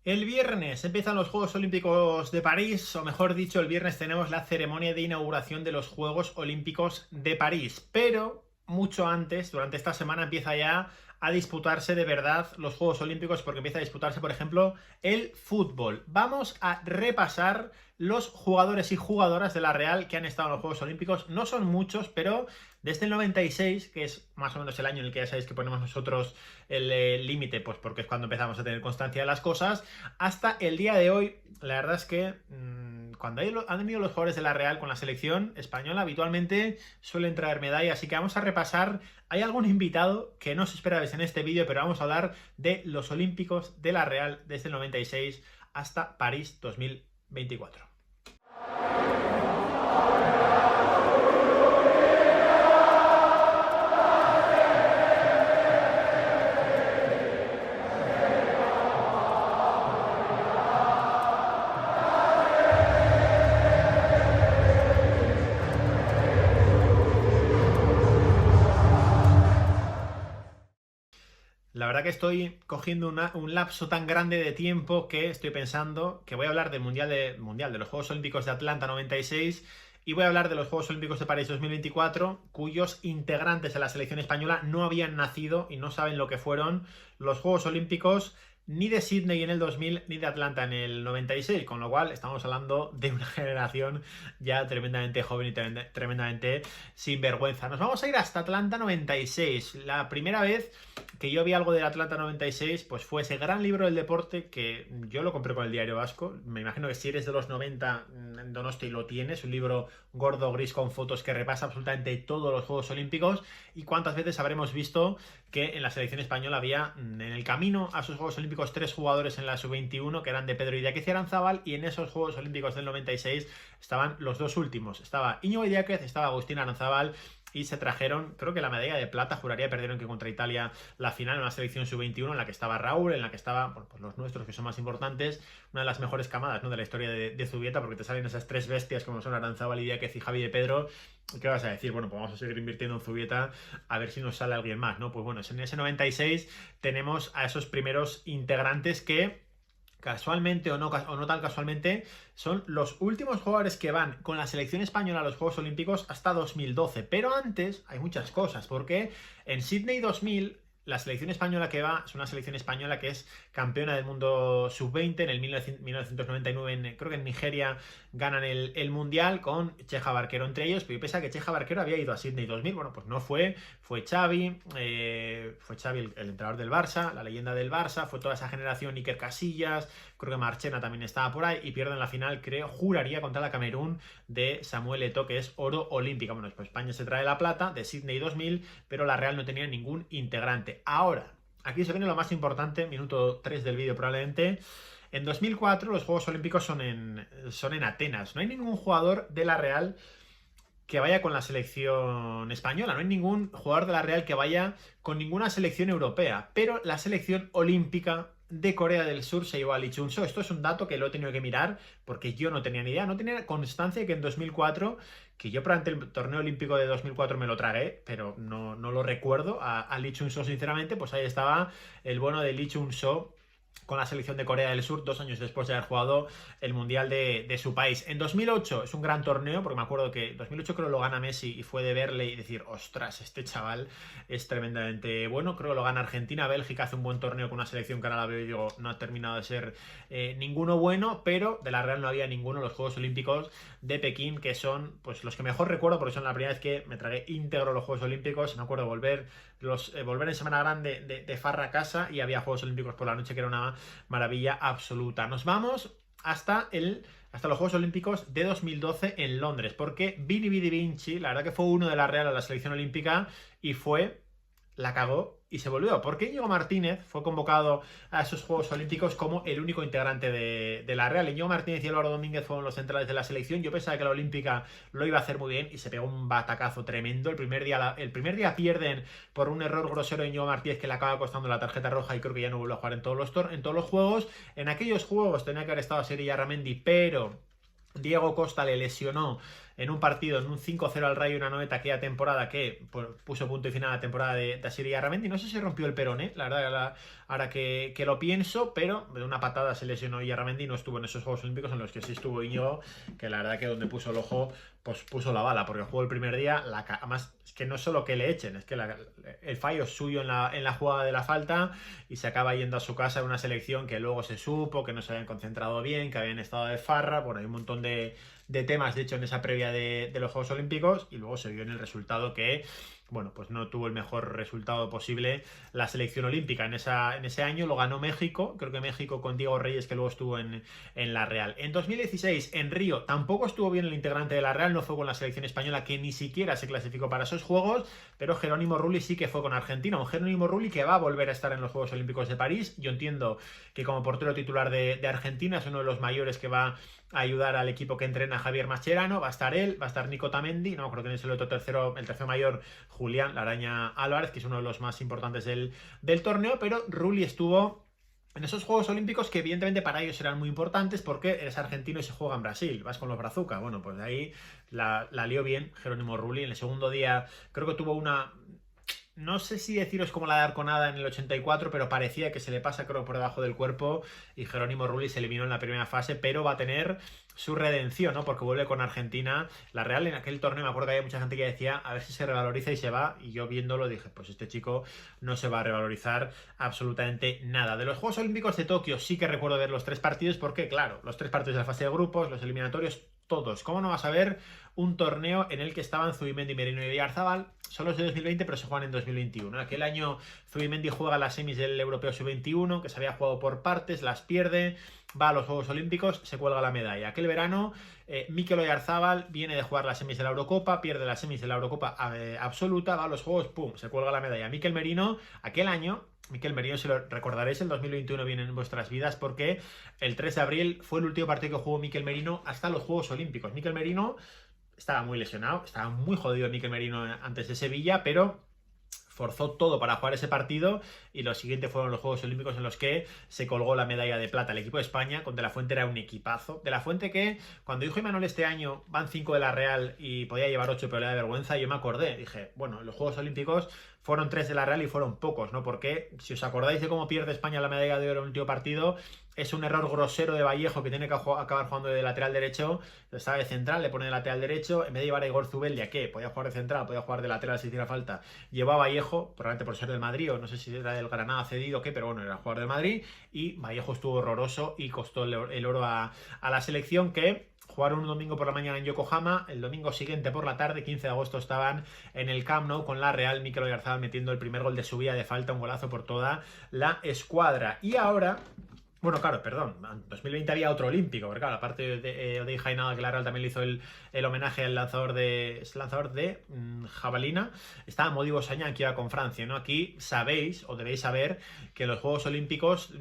El viernes empiezan los Juegos Olímpicos de París, o mejor dicho, el viernes tenemos la ceremonia de inauguración de los Juegos Olímpicos de París. Pero mucho antes, durante esta semana, empieza ya a disputarse de verdad los Juegos Olímpicos, porque empieza a disputarse, por ejemplo, el fútbol. Vamos a repasar los jugadores y jugadoras de la Real que han estado en los Juegos Olímpicos. No son muchos, pero desde el 96, que es más o menos el año en el que ya sabéis que ponemos nosotros el límite, pues porque es cuando empezamos a tener constancia de las cosas, hasta el día de hoy, la verdad es que cuando han venido los jugadores de la Real con la selección española, habitualmente suelen traer medallas, así que vamos a repasar. Hay algún invitado que no os esperabais en este vídeo, pero vamos a hablar de los Olímpicos de la Real desde el 96 hasta París 2024. La verdad que estoy cogiendo un lapso tan grande de tiempo que estoy pensando que voy a hablar del Mundial de los Juegos Olímpicos de Atlanta 96 y voy a hablar de los Juegos Olímpicos de París 2024, cuyos integrantes de la selección española no habían nacido y no saben lo que fueron los Juegos Olímpicos ni de Sydney en el 2000 ni de Atlanta en el 96, con lo cual estamos hablando de una generación ya tremendamente joven y tremendamente sinvergüenza. Nos vamos a ir hasta Atlanta 96. La primera vez que yo vi algo del Atlanta 96 pues fue ese gran libro del deporte que yo lo compré con el Diario Vasco. Me imagino que si eres de los 90 en Donosti lo tienes, un libro gordo gris con fotos que repasa absolutamente todos los Juegos Olímpicos. Y cuántas veces habremos visto que en la selección española había en el camino a sus Juegos Olímpicos 3 jugadores en la sub-21 que eran de Pedro Idiáquez y Aranzábal, y en esos Juegos Olímpicos del 96 estaban los dos últimos, estaba Íñigo Idiáquez, estaba Agustín Aranzábal, y se trajeron, creo que la medalla de plata, juraría, perdieron que contra Italia la final en una selección sub-21 en la que estaba Raúl, en la que estaba pues los nuestros que son más importantes, una de las mejores camadas, ¿no?, de la historia de Zubieta, porque te salen esas tres bestias como son Aranzábal, Idiáquez y Javi de Pedro. ¿Qué vas a decir? Bueno, pues vamos a seguir invirtiendo en Zubieta a ver si nos sale alguien más, ¿no? Pues bueno, en ese 96 tenemos a esos primeros integrantes que casualmente o no tan casualmente, son los últimos jugadores que van con la selección española a los Juegos Olímpicos hasta 2012. Pero antes hay muchas cosas, porque en Sydney 2000 la selección española que va es una selección española que es campeona del mundo sub-20 en el 1999, creo que en Nigeria ganan el Mundial con Cheja Barquero entre ellos, pero yo pensaba que Cheja Barquero había ido a Sydney 2000, bueno, pues no fue Xavi, el entrenador del Barça, la leyenda del Barça, fue toda esa generación, Iker Casillas, creo que Marchena también estaba por ahí, y pierden la final, juraría, contra la Camerún de Samuel Eto'o, que es oro olímpica. Bueno, pues España se trae la plata de Sydney 2000, pero la Real no tenía ningún integrante. Ahora, aquí se viene lo más importante, minuto 3 del vídeo probablemente. En 2004 los Juegos Olímpicos son en Atenas. No hay ningún jugador de la Real que vaya con la selección española. No hay ningún jugador de la Real que vaya con ninguna selección europea. Pero la selección olímpica de Corea del Sur se llevó a Lee Chun-so. Esto es un dato que lo he tenido que mirar porque yo no tenía ni idea. No tenía constancia de que en 2004, que yo durante el torneo olímpico de 2004 me lo tragué, pero no lo recuerdo a Lee Chun-so sinceramente. Pues ahí estaba el bueno de Lee Chun-so con la selección de Corea del Sur 2 años después de haber jugado el Mundial de su país. En 2008 es un gran torneo, porque me acuerdo que en 2008 creo que lo gana Messi y fue de verle y decir, ostras, este chaval es tremendamente bueno. Creo que lo gana Argentina. Bélgica hace un buen torneo con una selección que ahora la veo yo, no ha terminado de ser ninguno bueno, pero de la Real no había ninguno en los Juegos Olímpicos de Pekín, que son pues los que mejor recuerdo, porque son la primera vez que me tragué íntegro los Juegos Olímpicos. Me acuerdo volver en Semana Grande de farra a casa y había Juegos Olímpicos por la noche, que era una maravilla absoluta. Nos vamos hasta los Juegos Olímpicos de 2012 en Londres, porque Vini Vidi Vinci, la verdad que fue uno de la Real a la selección olímpica y la cagó y se volvió, porque Íñigo Martínez fue convocado a esos Juegos Olímpicos como el único integrante de la Real. Íñigo Martínez y Álvaro Domínguez fueron los centrales de la selección. Yo pensaba que la Olímpica lo iba a hacer muy bien y se pegó un batacazo tremendo. El primer día pierden por un error grosero de Íñigo Martínez que le acaba costando la tarjeta roja y creo que ya no vuelve a jugar en todos los juegos. En aquellos juegos tenía que haber estado Sergio Yarramendi, pero Diego Costa le lesionó en un partido, en un 5-0 al Rayo, una noveta aquella temporada que pues, puso punto y final a la temporada de Asier Illarramendi. No sé si rompió el peroné, la verdad, ahora que lo pienso, pero de una patada se lesionó Illarramendi y no estuvo en esos Juegos Olímpicos, en los que sí estuvo Íñigo, que la verdad que donde puso el ojo, pues puso la bala, porque jugó el primer día, además es que no es solo que le echen, es que el fallo es suyo en la jugada de la falta y se acaba yendo a su casa en una selección que luego se supo que no se habían concentrado bien, que habían estado de farra. Bueno, hay un montón de temas, de hecho, en esa previa de los Juegos Olímpicos, y luego se vio en el resultado que, bueno, pues no tuvo el mejor resultado posible la selección olímpica. En ese año lo ganó México, creo que México con Diego Reyes, que luego estuvo en la Real. En 2016, en Río, tampoco estuvo bien el integrante de la Real, no fue con la selección española, que ni siquiera se clasificó para esos Juegos, pero Jerónimo Rulli sí que fue con Argentina, un Jerónimo Rulli que va a volver a estar en los Juegos Olímpicos de París. Yo entiendo que como portero titular de Argentina es uno de los mayores que va a ayudar al equipo que entrena Javier Mascherano. Va a estar él, va a estar Nico Tamendi, no creo que es el otro el tercer mayor, Julián La Araña Álvarez, que es uno de los más importantes del torneo, pero Rulli estuvo en esos Juegos Olímpicos que evidentemente para ellos eran muy importantes porque eres argentino y se juega en Brasil, vas con los brazucas. Bueno, pues de ahí la lió bien Jerónimo Rulli. En el segundo día creo que tuvo una... No sé si deciros como la de Arconada en el 84, pero parecía que se le pasa, creo, por debajo del cuerpo y Jerónimo Rulli se eliminó en la primera fase, pero va a tener su redención, ¿no? Porque vuelve con Argentina. La Real en aquel torneo, me acuerdo que había mucha gente que decía a ver si se revaloriza y se va, y yo viéndolo dije, pues este chico no se va a revalorizar absolutamente nada. De los Juegos Olímpicos de Tokio sí que recuerdo ver los 3 partidos, porque claro, los 3 partidos de la fase de grupos, los eliminatorios, todos. ¿Cómo no vas a ver un torneo en el que estaban Zubimendi, Merino y Oyarzabal? Son los de 2020, pero se juegan en 2021. Aquel año Zubimendi juega las semis del Europeo Sub-21, que se había jugado por partes, las pierde, va a los Juegos Olímpicos, se cuelga la medalla. Aquel verano, Mikel Oyarzabal viene de jugar las semis de la Eurocopa, pierde las semis de la Eurocopa absoluta, va a los Juegos, pum, se cuelga la medalla. Mikel Merino, aquel año... Mikel Merino, si lo recordaréis, el 2021 viene en vuestras vidas porque el 3 de abril fue el último partido que jugó Mikel Merino hasta los Juegos Olímpicos. Mikel Merino estaba muy lesionado, estaba muy jodido Mikel Merino antes de Sevilla, pero forzó todo para jugar ese partido y lo siguiente fueron los Juegos Olímpicos en los que se colgó la medalla de plata. El equipo de España con De La Fuente era un equipazo. De La Fuente que cuando dijo Imanol este año van 5 de la Real y podía llevar 8 pero le da vergüenza, yo me acordé, dije, bueno, los Juegos Olímpicos fueron 3 de la Real y fueron pocos, ¿no? Porque si os acordáis de cómo pierde España la medalla de oro en el último partido, es un error grosero de Vallejo que tiene que acabar jugando de lateral derecho, estaba de central, le pone de lateral derecho, en vez de llevar a Igor Zubeldia, que podía jugar de central, podía jugar de lateral si hiciera falta, llevó a Vallejo, probablemente por ser del Madrid, o no sé si era del Granada cedido o qué, pero bueno, era jugador del Madrid, y Vallejo estuvo horroroso y costó el oro a la selección, que jugaron un domingo por la mañana en Yokohama, el domingo siguiente por la tarde, 15 de agosto, estaban en el Camp Nou con la Real, Mikel Oyarzabal metiendo el primer gol de su vida de falta, un golazo por toda la escuadra. Y ahora... Bueno, claro, perdón, en 2020 había otro olímpico, porque claro, aparte de Odey Jainada, que la Real también le hizo el homenaje al lanzador de jabalina, estaba Modibo Sañán, que iba con Francia, ¿no? Aquí sabéis, o debéis saber, que en los Juegos Olímpicos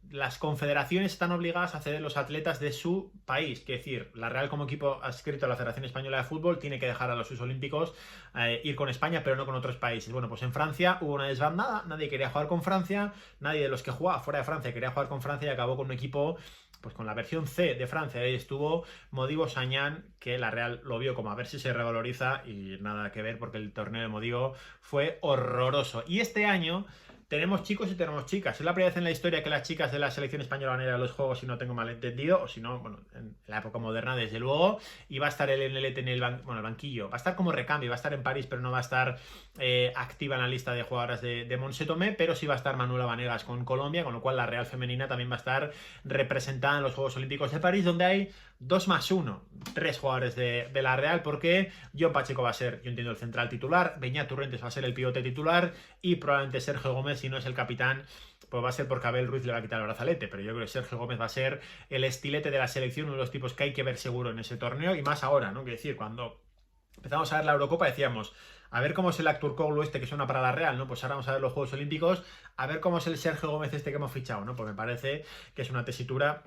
las confederaciones están obligadas a ceder los atletas de su país, que es decir, la Real como equipo adscrito a la Federación Española de Fútbol tiene que dejar a los Juegos Olímpicos ir con España, pero no con otros países. Bueno, pues en Francia hubo una desbandada, nadie quería jugar con Francia, nadie de los que jugaba fuera de Francia quería jugar con Francia, y acabó con un equipo pues con la versión C de Francia. Ahí estuvo Modibo Sañán, que la Real lo vio como a ver si se revaloriza, y nada que ver porque el torneo de Modibo fue horroroso. Y este año tenemos chicos y tenemos chicas. Es la primera vez en la historia que las chicas de la selección española van a ir a los Juegos, si no tengo mal entendido, o si no, bueno, en la época moderna desde luego, y va a estar el NLT en el banquillo, va a estar como recambio, va a estar en París, pero no va a estar activa en la lista de jugadoras de Montse Tomé, pero sí va a estar Manuela Vanegas con Colombia, con lo cual la Real femenina también va a estar representada en los Juegos Olímpicos de París, donde hay 2+1, 3 jugadores de la Real, porque Jon Pacheco va a ser, yo entiendo, el central titular, Beñat Turrentes va a ser el pivote titular, y probablemente Sergio Gómez, si no es el capitán, pues va a ser porque Abel Ruiz le va a quitar el brazalete, pero yo creo que Sergio Gómez va a ser el estilete de la selección, uno de los tipos que hay que ver seguro en ese torneo, y más ahora, ¿no? Quiero decir, cuando empezamos a ver la Eurocopa decíamos, a ver cómo es el Akturkoglu este que suena para la Real, ¿no? Pues ahora vamos a ver los Juegos Olímpicos, a ver cómo es el Sergio Gómez este que hemos fichado, ¿no? Pues me parece que es una tesitura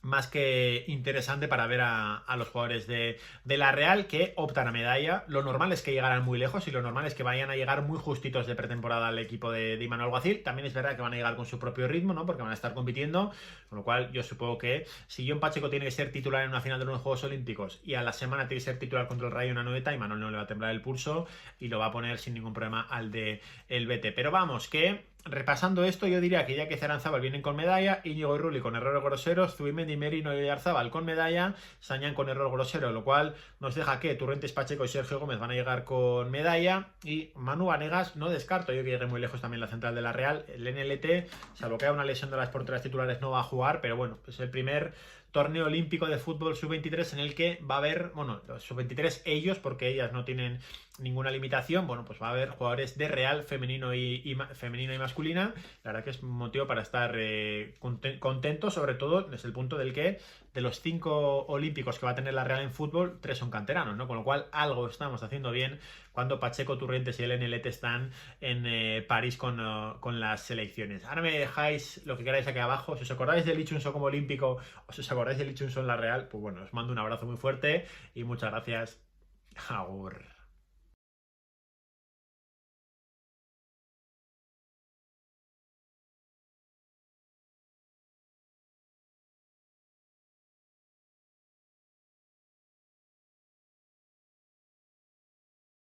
más que interesante para ver a los jugadores de la Real que optan a medalla. Lo normal es que llegaran muy lejos y lo normal es que vayan a llegar muy justitos de pretemporada al equipo de Imanol Alguacil. También es verdad que van a llegar con su propio ritmo, ¿no? Porque van a estar compitiendo, con lo cual yo supongo que si Jon Pacheco tiene que ser titular en una final de los Juegos Olímpicos y a la semana tiene que ser titular contra el Rayo Anoeta, Imanol no le va a temblar el pulso y lo va a poner sin ningún problema al de el BT. Pero vamos, que repasando esto, yo diría que ya que Aranzábal vienen con medalla, Íñigo y Rulli con errores groseros, Zubimendi, Merino y Arzabal con medalla, Sañán con error grosero, lo cual nos deja que Turrentes, Pacheco y Sergio Gómez van a llegar con medalla, y Manu Vanegas no descarto yo que llegue muy lejos también la central de la Real. El NLT, salvo que haya una lesión de las porteras titulares, no va a jugar, pero bueno, es el primer torneo olímpico de fútbol sub-23 en el que va a haber, bueno, los sub-23 ellos, porque ellas no tienen ninguna limitación, bueno, pues va a haber jugadores de Real femenino y masculina. La verdad que es un motivo para estar contento, sobre todo desde el punto del que de los 5 olímpicos que va a tener la Real en fútbol, 3 son canteranos, ¿no? Con lo cual algo estamos haciendo bien cuando Pacheco, Turrientes y el NLT están en París con las selecciones. Ahora me dejáis lo que queráis aquí abajo. Si os acordáis del Lichunson como olímpico o si os acordáis del Lichunson en la Real, pues bueno, os mando un abrazo muy fuerte y muchas gracias. Agur.